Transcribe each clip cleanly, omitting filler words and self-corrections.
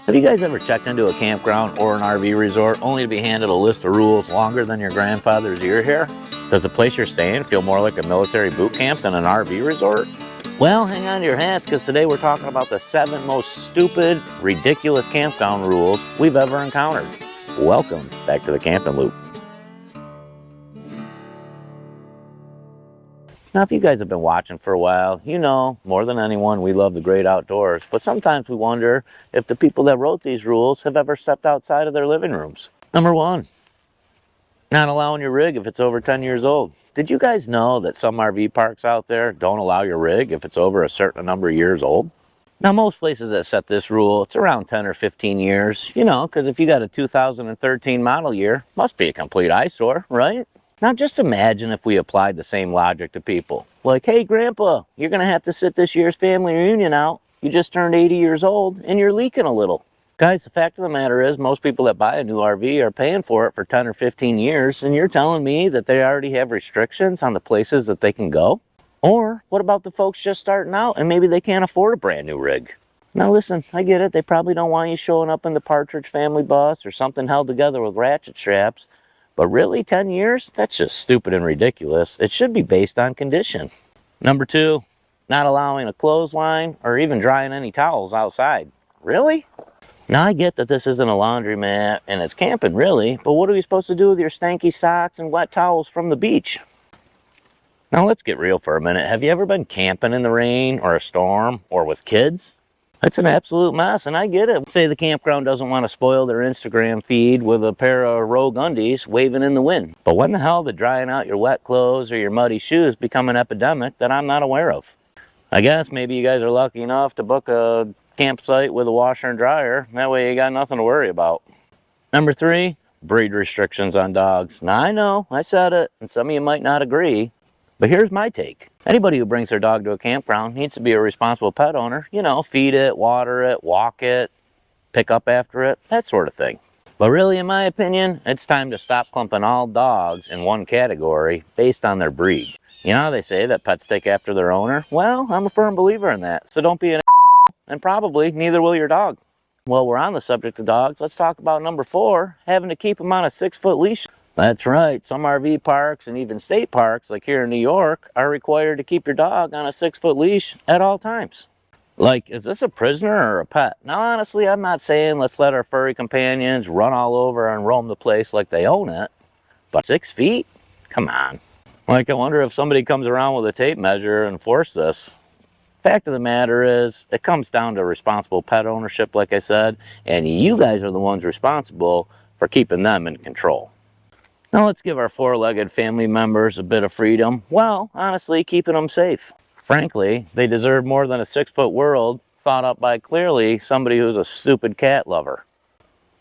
Have you guys ever checked into a campground or an RV resort only to be handed a list of rules longer than your grandfather's ear hair? Does the place you're staying feel more like a military boot camp than an RV resort? Well, hang on to your hats, because today we're talking about the 7 most stupid, ridiculous campground rules we've ever encountered. Welcome back to the Camping Loop. Now, if you guys have been watching for a while, you know, more than anyone, we love the great outdoors. But sometimes we wonder if the people that wrote these rules have ever stepped outside of their living rooms. Number 1, not allowing your rig if it's over 10 years old. Did you guys know that some RV parks out there don't allow your rig if it's over a certain number of years old? Now, most places that set this rule, it's around 10 or 15 years, you know, because if you got a 2013 model year, must be a complete eyesore, right? Now just imagine if we applied the same logic to people. Like, hey Grandpa, you're going to have to sit this year's family reunion out. You just turned 80 years old and you're leaking a little. Guys, the fact of the matter is most people that buy a new RV are paying for it for 10 or 15 years, and you're telling me that they already have restrictions on the places that they can go? Or what about the folks just starting out and maybe they can't afford a brand new rig? Now listen, I get it. They probably don't want you showing up in the Partridge Family bus or something held together with ratchet straps. But really, 10 years? That's just stupid and ridiculous. It should be based on condition. Number 2, not allowing a clothesline or even drying any towels outside. Really? Now, I get that this isn't a laundromat and it's camping, really, but what are we supposed to do with your stanky socks and wet towels from the beach? Now, let's get real for a minute. Have you ever been camping in the rain or a storm or with kids? It's an absolute mess, and I get it. Say the campground doesn't want to spoil their Instagram feed with a pair of Rogue undies waving in the wind. But when the hell did drying out your wet clothes or your muddy shoes become an epidemic that I'm not aware of? I guess maybe you guys are lucky enough to book a campsite with a washer and dryer. That way you got nothing to worry about. Number 3, breed restrictions on dogs. Now I know, I said it, and some of you might not agree. But here's my take. Anybody who brings their dog to a campground needs to be a responsible pet owner. You know, feed it, water it, walk it, pick up after it, that sort of thing. But really, in my opinion, it's time to stop clumping all dogs in one category based on their breed. You know how they say that pets take after their owner? Well, I'm a firm believer in that. So don't be an and probably neither will your dog. Well, we're on the subject of dogs. Let's talk about number 4, having to keep them on a 6-foot leash. That's right, some RV parks and even state parks, like here in New York, are required to keep your dog on a 6-foot leash at all times. Like, is this a prisoner or a pet? Now, honestly, I'm not saying let's let our furry companions run all over and roam the place like they own it, but 6 feet? Come on. Like, I wonder if somebody comes around with a tape measure and enforce this. Fact of the matter is, it comes down to responsible pet ownership, like I said, and you guys are the ones responsible for keeping them in control. Now let's give our 4-legged family members a bit of freedom. Well, honestly, keeping them safe. Frankly, they deserve more than a 6-foot world thought up by clearly somebody who's a stupid cat lover.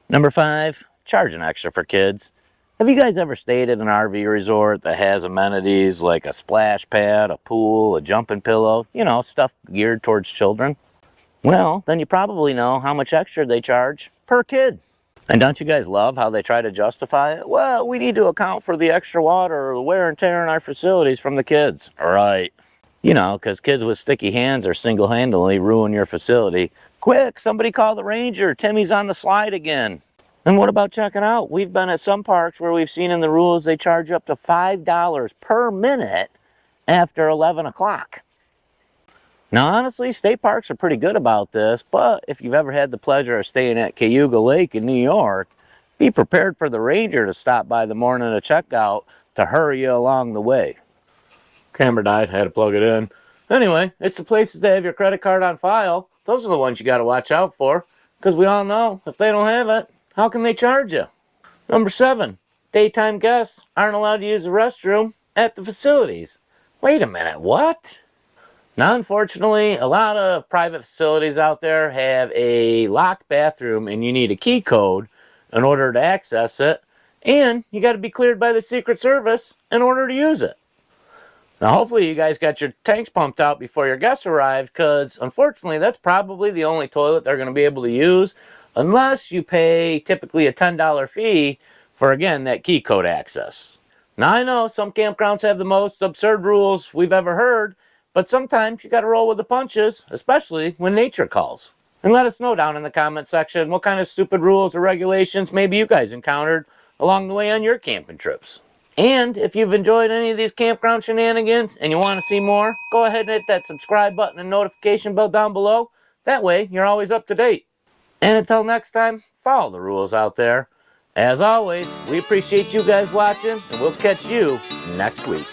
Number 5, charging extra for kids. Have you guys ever stayed at an RV resort that has amenities like a splash pad, a pool, a jumping pillow, you know, stuff geared towards children? Well, then you probably know how much extra they charge per kid. And don't you guys love how they try to justify it? Well, we need to account for the extra water or the wear and tear in our facilities from the kids. Right. You know, because kids with sticky hands are single-handedly ruin your facility. Quick, somebody call the ranger. Timmy's on the slide again. And what about checking out? We've been at some parks where we've seen in the rules they charge up to $5 per minute after 11 o'clock. Now, honestly, state parks are pretty good about this, but if you've ever had the pleasure of staying at Cayuga Lake in New York, be prepared for the ranger to stop by the morning of checkout to hurry you along the way. Camera died, had to plug it in. Anyway, it's the places that have your credit card on file. Those are the ones you got to watch out for, because we all know if they don't have it, how can they charge you? Number 7, daytime guests aren't allowed to use the restroom at the facilities. Wait a minute, what? Now, unfortunately, a lot of private facilities out there have a locked bathroom and you need a key code in order to access it, and you got to be cleared by the Secret Service in order to use it. Now, hopefully you guys got your tanks pumped out before your guests arrive, because unfortunately that's probably the only toilet they're going to be able to use unless you pay typically a $10 fee for, again, that key code access. Now, I know some campgrounds have the most absurd rules we've ever heard, but sometimes you got to roll with the punches, especially when nature calls. And let us know down in the comment section what kind of stupid rules or regulations maybe you guys encountered along the way on your camping trips. And if you've enjoyed any of these campground shenanigans and you want to see more, go ahead and hit that subscribe button and notification bell down below. That way, you're always up to date. And until next time, follow the rules out there. As always, we appreciate you guys watching, and we'll catch you next week.